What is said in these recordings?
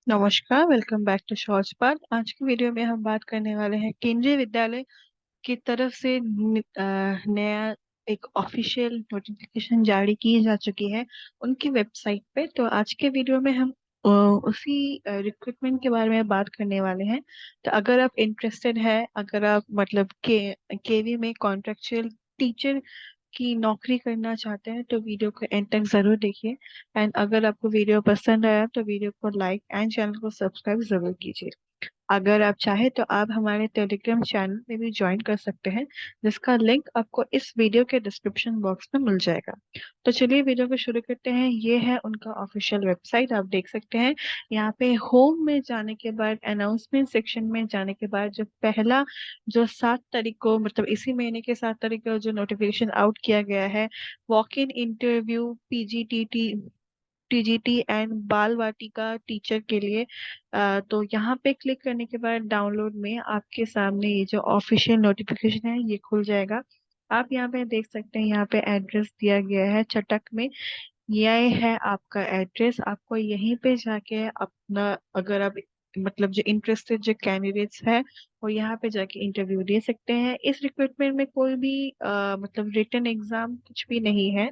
नमस्कार, welcome back to shorts part. आज की वीडियो में हम बात करने वाले हैं केंद्रीय विद्यालय की तरफ से नया एक ऑफिशियल नोटिफिकेशन जारी की जा चुकी है उनकी वेबसाइट पे। तो आज के वीडियो में हम उसी रिक्रूटमेंट के बारे में बात करने वाले हैं। तो अगर आप इंटरेस्टेड है, अगर आप मतलब केवी में कॉन्ट्रेक्चुअल टीचर की नौकरी करना चाहते हैं तो वीडियो को एंड तक जरूर देखिए। एंड अगर आपको वीडियो पसंद आया तो वीडियो को लाइक एंड चैनल को सब्सक्राइब जरूर कीजिए। अगर आप चाहे तो आप हमारे टेलीग्राम चैनल में भी ज्वाइन कर सकते हैं, जिसका लिंक आपको इस वीडियो के डिस्क्रिप्शन बॉक्स में मिल जाएगा। तो चलिए वीडियो को शुरू करते हैं। ये है उनका ऑफिशियल वेबसाइट, आप देख सकते हैं। यहाँ पे होम में जाने के बाद, अनाउंसमेंट सेक्शन में जाने के बाद, जो पहला जो 7 तारीख को मतलब इसी महीने के 7 तारीख को जो नोटिफिकेशन आउट किया गया है, walk in interview PGTT TGT and Bal Vatika teacher के लिए। तो यहाँ पे क्लिक करने के बाद डाउनलोड में आपके सामने ये जो ऑफिशियल नोटिफिकेशन है ये खुल जाएगा। आप यहाँ पे देख सकते हैं, यहाँ पे एड्रेस दिया गया है चटक में। ये है आपका एड्रेस। आपको यहीं पे जाके अपना, अगर आप मतलब जो इंटरेस्टेड जो कैंडिडेट्स है वो यहाँ पे जाके इंटरव्यू दे सकते हैं। इस रिक्रूटमेंट में कोई भी मतलब रिटन एग्जाम कुछ भी नहीं है।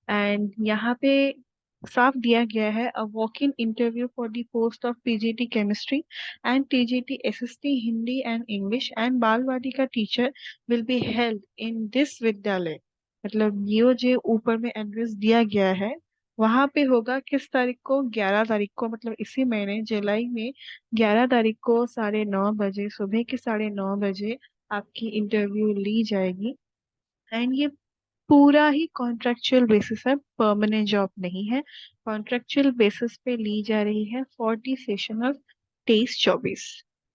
एंड यहाँ पे साफ दिया गया है, a walk in interview for the post of PGT chemistry and TGT SST Hindi and English and Bal Vatika teacher will be held in this विद्यालय। मतलब ये जो ऊपर में एड्रेस दिया गया है वहां पे होगा। किस तारीख को? 11 तारीख को, मतलब इसी महीने जुलाई में 11 तारीख को 9:30 बजे, सुबह के 9:30 बजे आपकी इंटरव्यू ली जाएगी। एंड ये पूरा ही कॉन्ट्रेक्चुअल बेसिस है, परमानेंट जॉब नहीं है। कॉन्ट्रेक्चुअल बेसिस पे ली जा रही है 40 सेशन ऑफ 23-24,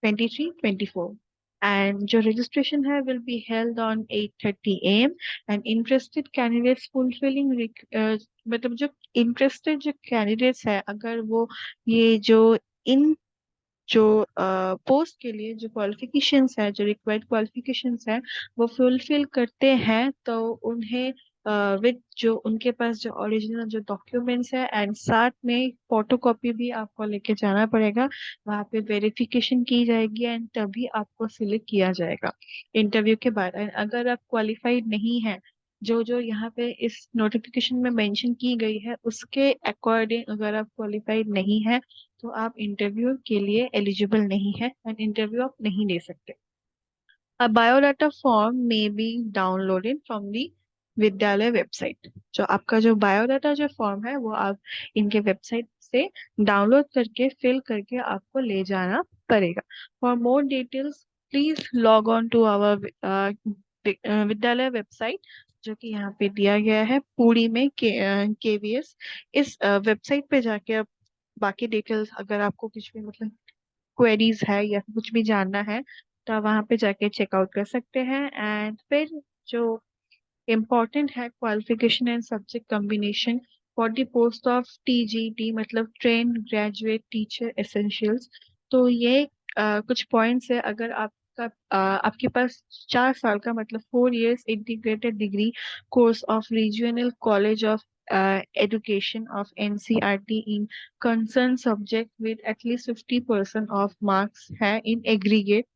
23-24। एंड जो रजिस्ट्रेशन है will be held on 8:30 AM। And interested candidates fulfilling, मतलब जो इंटरेस्टेड जो कैंडिडेट्स है, अगर वो ये इन जो पोस्ट के लिए जो क्वालिफिकेशंस है, जो रिक्वायर्ड क्वालिफिकेशंस है, वो फुलफिल करते हैं तो उन्हें विद जो उनके पास जो ओरिजिनल जो डॉक्यूमेंट्स है एंड साथ में फोटोकॉपी भी आपको लेके जाना पड़ेगा। वहाँ पे वेरिफिकेशन की जाएगी एंड तभी आपको सिलेक्ट किया जाएगा इंटरव्यू के बाद। एंड अगर आप क्वालिफाइड नहीं है, जो जो यहाँ पे इस नोटिफिकेशन में मेंशन की गई है उसके अकॉर्डिंग अगर आप क्वालिफाइड नहीं है तो आप इंटरव्यू के लिए एलिजिबल नहीं है एंड इंटरव्यू आप नहीं दे सकते। A biodata form may be downloaded from the विद्यालय वेबसाइट। जो आपका जो बायोडाटा जो फॉर्म है वो आप इनके वेबसाइट से डाउनलोड करके फिल करके आपको ले जाना पड़ेगा। For more details please log on to our विद्यालय वेबसाइट, जो कि यहाँ पे दिया गया है पुरी में केवीएस। इस वेबसाइट पे जाके आप बाकी डिटेल्स, अगर आपको कुछ भी मतलब क्वेरीज है या कुछ भी जानना है तो आप वहाँ पे जाके चेकआउट कर सकते हैं। एंड फिर जो इम्पोर्टेंट है, qualification and subject combination for the post of TGT, मतलब ट्रेन ग्रेजुएट टीचर एसेंशियल्स। तो ये कुछ पॉइंट्स है। अगर आपका आपके पास 4 साल का मतलब 4 years integrated degree course of regional college of education of NCRT in concerned subject with at least 50% of marks है in aggregate,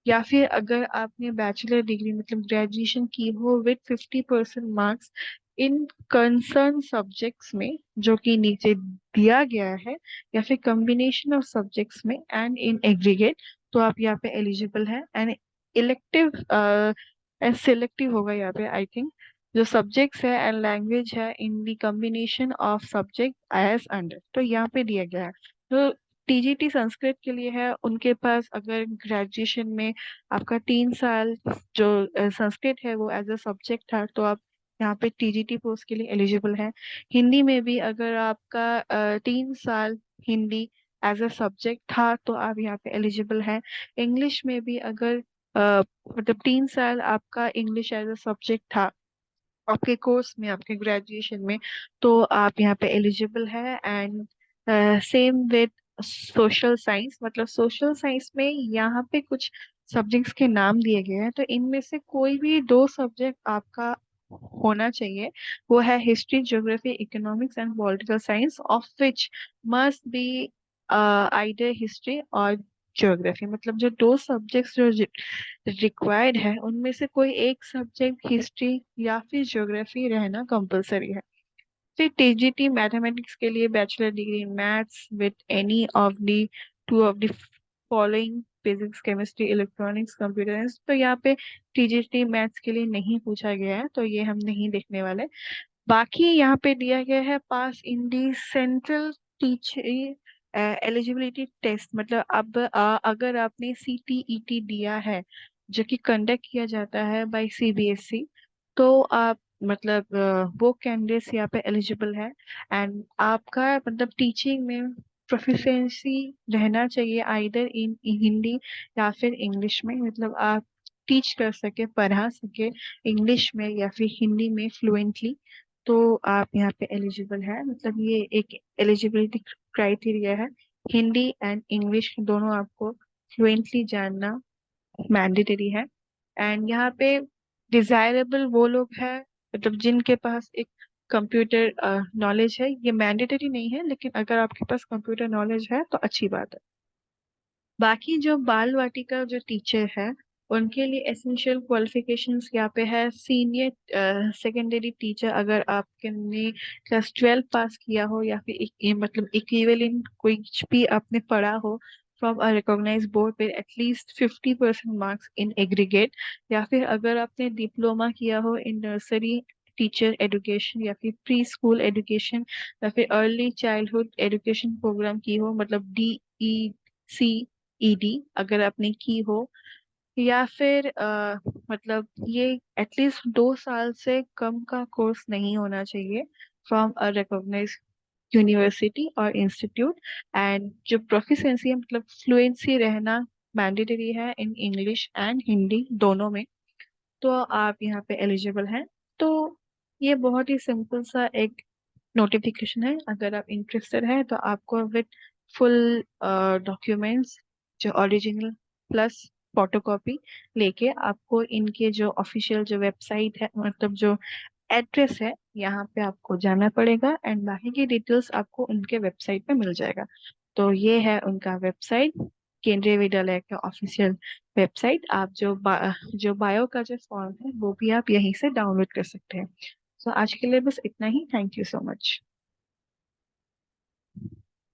या फिर अगर आपने बैचलर डिग्री मतलब ग्रेजुएशन की हो with 50% marks in concern subjects में, जो कि नीचे दिया गया है, या फिर कॉम्बिनेशन ऑफ सब्जेक्ट्स में एंड इन एग्रीगेट, तो आप यहाँ पे एलिजिबल है। एंड इलेक्टिव एंड सिलेक्टिव होगा यहाँ पे आई थिंक। जो सब्जेक्ट्स है एंड लैंग्वेज है in the combination of subject as under, तो यहाँ पे दिया गया है। तो टीजीटी संस्कृत के लिए है, उनके पास अगर ग्रेजुएशन में आपका 3 साल जो संस्कृत है वो एज अ सब्जेक्ट था तो आप यहाँ पे टीजीटी पोस्ट के लिए एलिजिबल है। हिंदी में भी अगर आपका 3 साल हिंदी एज अ सब्जेक्ट था तो आप यहाँ पे एलिजिबल है। इंग्लिश में भी अगर मतलब 3 साल आपका इंग्लिश एज अ सब्जेक्ट था आपके कोर्स में, आपके ग्रेजुएशन में, तो आप यहाँ पे एलिजिबल है। And same with social science, मतलब सोशल साइंस में यहाँ पे कुछ सब्जेक्ट्स के नाम दिए गए हैं, तो इनमें से कोई भी 2 सब्जेक्ट आपका होना चाहिए। वो है history, geography, economics and political science, of which must be आइडर history और ज्योग्राफी, मतलब जो दो सब्जेक्ट्स जो रिक्वायर्ड है उनमें से कोई एक सब्जेक्ट हिस्ट्री या फिर ज्योग्राफी रहना कंपलसरी है। फिर टीजीटी मैथमेटिक्स के लिए bachelor degree in maths with any of the two of the following physics chemistry electronics computer science. तो यहाँ पे टीजीटी मैथ्स के लिए नहीं पूछा गया है, तो ये हम नहीं देखने वाले। बाकी यहाँ पे दिया गया है pass in the central teacher eligibility test, मतलब अब अगर आपने सीटीईटी दिया है जो कि कंडक्ट किया जाता है बाय सीबीएसई, तो आप मतलब वो कैंडिडेट्स यहाँ पे एलिजिबल है। एंड आपका मतलब टीचिंग में प्रोफिशिएंसी रहना चाहिए आइदर इन हिंदी या फिर इंग्लिश में, मतलब आप टीच कर सके, पढ़ा सके इंग्लिश में या फिर हिंदी में फ्लुएंटली, तो आप यहाँ पे एलिजिबल है। मतलब ये एक एलिजिबिलिटी क्राइटेरिया है। हिंदी एंड इंग्लिश दोनों आपको फ्लुएंटली जानना मैंडेटरी है। एंड यहाँ पे डिजायरेबल वो लोग हैं मतलब जिनके पास एक कंप्यूटर नॉलेज है। ये मैंडेटरी नहीं है, लेकिन अगर आपके पास कंप्यूटर नॉलेज है तो अच्छी बात है। बाकी जो बाल वाटिका जो टीचर है उनके लिए एसेंशियल क्वालिफिकेशंस यहाँ पे है सीनियर सेकेंडरी टीचर, अगर आपके ने क्लास 12 पास किया हो या फिर ये मतलब इक्विवेलेंट कुछ भी आपने पढ़ा हो फ्रॉम अ रिकॉग्नाइज्ड बोर्ड पे एटलीस्ट 50% मार्क्स इन एग्रीगेट, या फिर अगर आपने डिप्लोमा किया हो इन नर्सरी टीचर एजुकेशन या फिर प्री स्कूल एजुकेशन या फिर अर्ली चाइल्डहुड एजुकेशन प्रोग्राम की हो, मतलब DEC ईडी अगर आपने की हो, या फिर मतलब ये एटलीस्ट 2 साल से कम का कोर्स नहीं होना चाहिए फ्रॉम अ रिकॉग्नाइज्ड यूनिवर्सिटी और इंस्टीट्यूट। एंड जो प्रोफिशिएंसी है मतलब फ्लुएंसी रहना मैंडेटरी है इन इंग्लिश एंड हिंदी दोनों में, तो आप यहाँ पे एलिजिबल हैं। तो ये बहुत ही सिंपल सा एक नोटिफिकेशन है। अगर आप इंटरेस्टेड है तो आपको विद फुल डॉक्यूमेंट्स जो ओरिजिनल प्लस फोटोकॉपी लेके आपको इनके जो ऑफिशियल जो वेबसाइट है मतलब जो एड्रेस है यहाँ पे आपको जाना पड़ेगा, एंड बाकी की डिटेल्स आपको उनके वेबसाइट पे मिल जाएगा। तो ये है उनका वेबसाइट, केंद्रीय विद्यालय का ऑफिशियल वेबसाइट। आप जो बायो का जो फॉर्म है वो भी आप यहीं से डाउनलोड कर सकते हैं। तो आज के लिए बस इतना ही। Thank you so much.